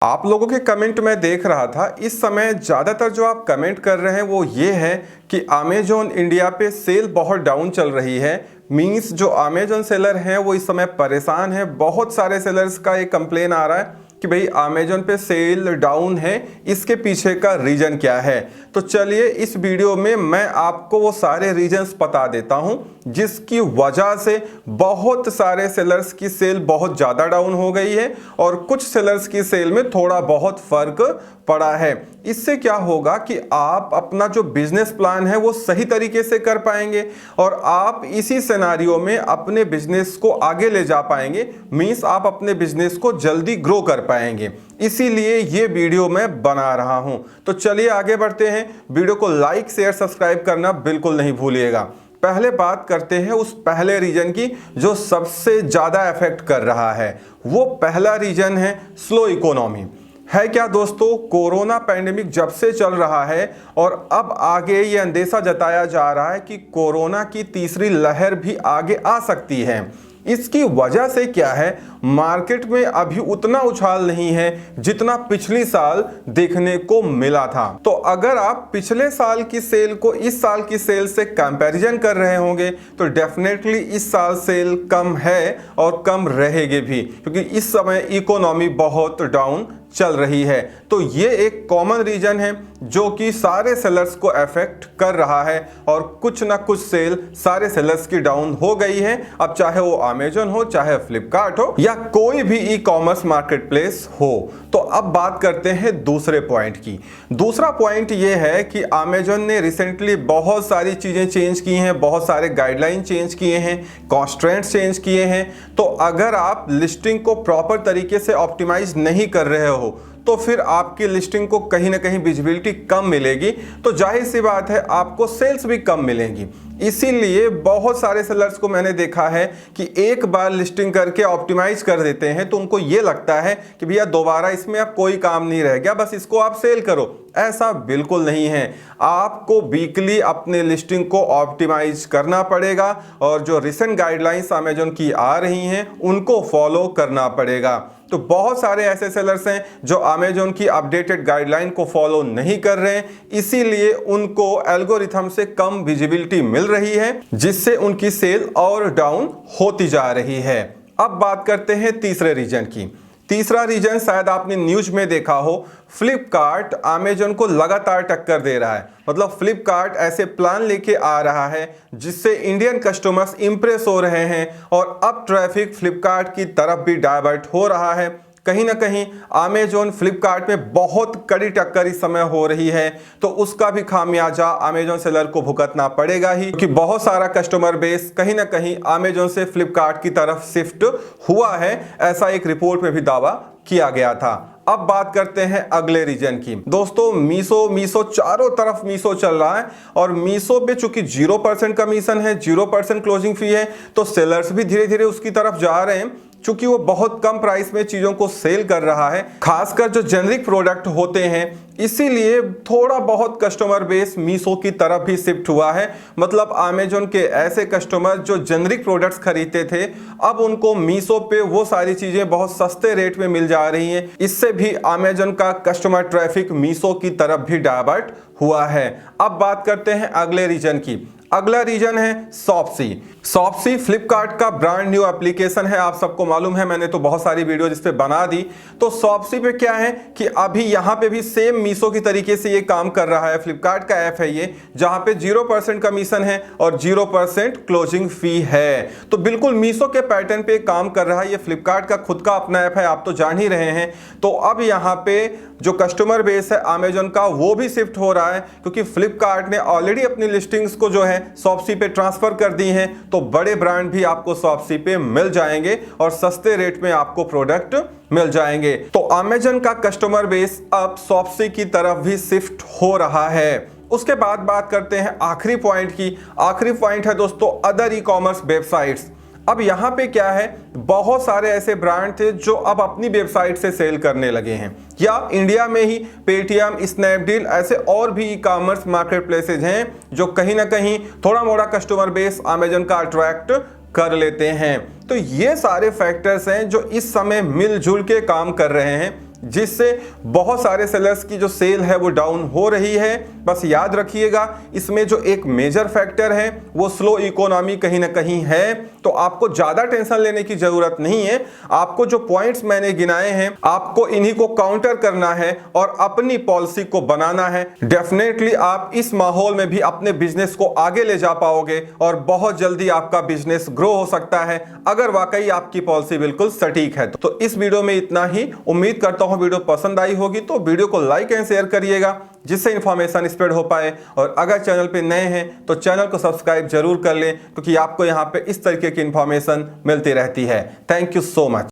आप लोगों के कमेंट में देख रहा था। इस समय ज़्यादातर जो आप कमेंट कर रहे हैं वो ये है कि अमेजॉन इंडिया पे सेल बहुत डाउन चल रही है। मींस जो अमेजॉन सेलर हैं वो इस समय परेशान है। बहुत सारे सेलर्स का ये कंप्लेन आ रहा है कि भाई अमेजॉन पे सेल डाउन है, इसके पीछे का रीज़न क्या है। तो चलिए इस वीडियो में मैं आपको वो सारे रीजंस बता देता हूं जिसकी वजह से बहुत सारे सेलर्स की सेल बहुत ज़्यादा डाउन हो गई है और कुछ सेलर्स की सेल में थोड़ा बहुत फर्क पड़ा है। इससे क्या होगा कि आप अपना जो बिजनेस प्लान है वो सही तरीके से कर पाएंगे और आप इसी सिनेरियो में अपने बिजनेस को आगे ले जा पाएंगे। मींस आप अपने बिजनेस को जल्दी ग्रो कर पाएंगे। इसीलिए ये वीडियो मैं बना रहा हूं। तो चलिए आगे बढ़ते हैं। वीडियो को लाइक शेयर सब्सक्राइब करना बिल्कुल नहीं भूलिएगा। पहले बात करते हैं उस पहले रीजन की जो सबसे ज्यादा इफेक्ट कर रहा है। वो पहला रीजन है स्लो इकोनॉमी। है क्या दोस्तों, कोरोना पैंडेमिक जब से चल रहा है और अब आगे ये अंदेशा जताया जा रहा है कि कोरोना की तीसरी लहर भी आगे आ सकती है। इसकी वजह से क्या है, मार्केट में अभी उतना उछाल नहीं है जितना पिछली साल देखने को मिला था। तो अगर आप पिछले साल की सेल को इस साल की सेल से कंपैरिजन कर रहे होंगे तो डेफिनेटली इस साल सेल कम है और कम रहेगी भी, क्योंकि इस समय इकोनॉमी बहुत डाउन चल रही है। तो ये एक कॉमन रीजन है जो कि सारे सेलर्स को अफेक्ट कर रहा है और कुछ ना कुछ सेल सारे सेलर्स की डाउन हो गई है। अब चाहे वो अमेजॉन हो, चाहे फ्लिपकार्ट हो या कोई भी ई कॉमर्स मार्केट प्लेस हो। तो अब बात करते हैं दूसरे पॉइंट की। दूसरा पॉइंट ये है कि अमेजॉन ने रिसेंटली बहुत सारी चीजें चेंज की हैं, बहुत सारे गाइडलाइन चेंज किए हैं, कॉन्स्ट्रेंट्स चेंज किए हैं। तो अगर आप लिस्टिंग को प्रॉपर तरीके से ऑप्टिमाइज नहीं कर रहे हो तो फिर आपकी लिस्टिंग को कहीं ना कहीं विजिबिलिटी कम मिलेगी, तो जाहिर सी बात है आपको सेल्स भी कम मिलेंगी। इसीलिए बहुत सारे सेलर्स को मैंने देखा है कि एक बार लिस्टिंग करके ऑप्टिमाइज कर देते हैं तो उनको ये लगता है कि भैया दोबारा इसमें अब कोई काम नहीं रह गया, बस इसको आप सेल करो। ऐसा बिल्कुल नहीं है। आपको वीकली अपने लिस्टिंग को ऑप्टिमाइज करना पड़ेगा और जो रिसेंट गाइडलाइंस अमेजॉन की आ रही हैं उनको फॉलो करना पड़ेगा। तो बहुत सारे ऐसे सेलर्स हैं जो अमेजॉन की अपडेटेड गाइडलाइन को फॉलो नहीं कर रहे हैं, इसीलिए उनको एल्गोरिथम से कम विजिबिलिटी मिल रही है जिससे उनकी सेल और डाउन होती जा रही है। अब बात करते हैं तीसरे रीजन की। तीसरा रीजन शायद आपने न्यूज में देखा हो, फ्लिपकार्ट अमेजॉन को लगातार टक्कर दे रहा है। मतलब फ्लिपकार्ट ऐसे प्लान लेके आ रहा है जिससे इंडियन कस्टमर्स इंप्रेस हो रहे हैं और अब ट्रैफिक फ्लिपकार्ट की तरफ भी डाइवर्ट हो रहा है। कहीं ना कहीं अमेजॉन फ्लिपकार्ट में बहुत कड़ी टक्कर इस समय हो रही है, तो उसका भी खामियाजा अमेजॉन सेलर को भुगतना पड़ेगा ही, क्योंकि बहुत सारा कस्टमर बेस कहीं ना कहीं अमेजॉन से फ्लिपकार्ट की तरफ शिफ्ट हुआ है। ऐसा एक रिपोर्ट में भी दावा किया गया था। अब बात करते हैं अगले रीजन की। दोस्तों मीशो चारों तरफ मीशो चल रहा है और मीशो पे चूंकि 0% कमीशन है, 0% क्लोजिंग फी है, तो सेलर्स भी धीरे धीरे उसकी तरफ जा रहे हैं। चूंकि वो बहुत कम प्राइस में चीजों को सेल कर रहा है, खासकर जो जेनरिक प्रोडक्ट होते हैं, इसीलिए थोड़ा बहुत कस्टमर बेस मीशो की तरफ भी शिफ्ट हुआ है। मतलब अमेजॉन के ऐसे कस्टमर जो जेनरिक प्रोडक्ट्स खरीदते थे, अब उनको मीशो पे वो सारी चीजें बहुत सस्ते रेट में मिल जा रही हैं। इससे भी अमेजॉन का कस्टमर ट्रैफिक मीशो की तरफ भी डाइवर्ट हुआ है। अब बात करते हैं अगले रीजन की। अगला रीजन है शॉप्सी। शॉप्सी फ्लिपकार्ट का ब्रांड न्यू एप्लीकेशन है, आप सबको मालूम है, मैंने तो बहुत सारी वीडियो जिस पे बना दी। तो शॉप्सी पे क्या है कि अभी यहाँ पे भी सेम मीशो की तरीके से ये काम कर रहा है। फ्लिपकार्ट का ऐप है ये, जहाँ पे 0% कमीशन है और 0% क्लोजिंग फी है। तो बिल्कुल मीशो के पैटर्न पे काम कर रहा है। ये फ्लिपकार्ट का खुद का अपना ऐप है, आप तो जान ही रहे हैं। तो अब यहाँ पे जो कस्टमर बेस है अमेजॉन का वो भी शिफ्ट हो रहा है, क्योंकि फ्लिपकार्ट ने ऑलरेडी अपनी लिस्टिंग्स को जो है शॉप्सी पे ट्रांसफर कर दी हैं। तो बड़े ब्रांड भी आपको शॉप्सी पे मिल जाएंगे और सस्ते रेट में आपको प्रोडक्ट मिल जाएंगे। तो अमेजॉन का कस्टमर बेस अब शॉप्सी की तरफ भी शिफ्ट हो रहा है। उसके बाद बात करते हैं आखिरी पॉइंट की। आखिरी पॉइंट है दोस्तों अदर ई कॉमर्स वेबसाइट्स। अब यहाँ पे क्या है, बहुत सारे ऐसे ब्रांड थे जो अब अपनी वेबसाइट से सेल करने लगे हैं, या इंडिया में ही पेटीएम, स्नैपडील, ऐसे और भी ई कॉमर्स मार्केट प्लेसेज हैं जो कहीं ना कहीं थोड़ा मोड़ा कस्टमर बेस अमेजॉन का अट्रैक्ट कर लेते हैं। तो ये सारे फैक्टर्स हैं जो इस समय मिलजुल के काम कर रहे हैं जिससे बहुत सारे सेलर्स की जो सेल है वो डाउन हो रही है। बस याद रखिएगा, इसमें जो एक मेजर फैक्टर है वो स्लो इकोनॉमी कहीं ना कहीं है। तो आपको ज्यादा टेंशन लेने की जरूरत नहीं है। आपको जो पॉइंट्स मैंने गिनाए हैं, आपको इन्हीं को काउंटर करना है और अपनी पॉलिसी को बनाना है। डेफिनेटली आप इस माहौल में भी अपने बिजनेस को आगे ले जा पाओगे और बहुत जल्दी आपका बिजनेस ग्रो हो सकता है, अगर वाकई आपकी पॉलिसी बिल्कुल सटीक है। तो इस वीडियो में इतना ही। उम्मीद करता हूं वीडियो पसंद आई होगी, तो वीडियो को लाइक एंड शेयर करिएगा जिससे इंफॉर्मेशन स्प्रेड हो पाए। और अगर चैनल पे नए हैं तो चैनल को सब्सक्राइब जरूर कर लें, क्योंकि आपको यहाँ पे इस तरीके की इंफॉर्मेशन मिलती रहती है। Thank you so much.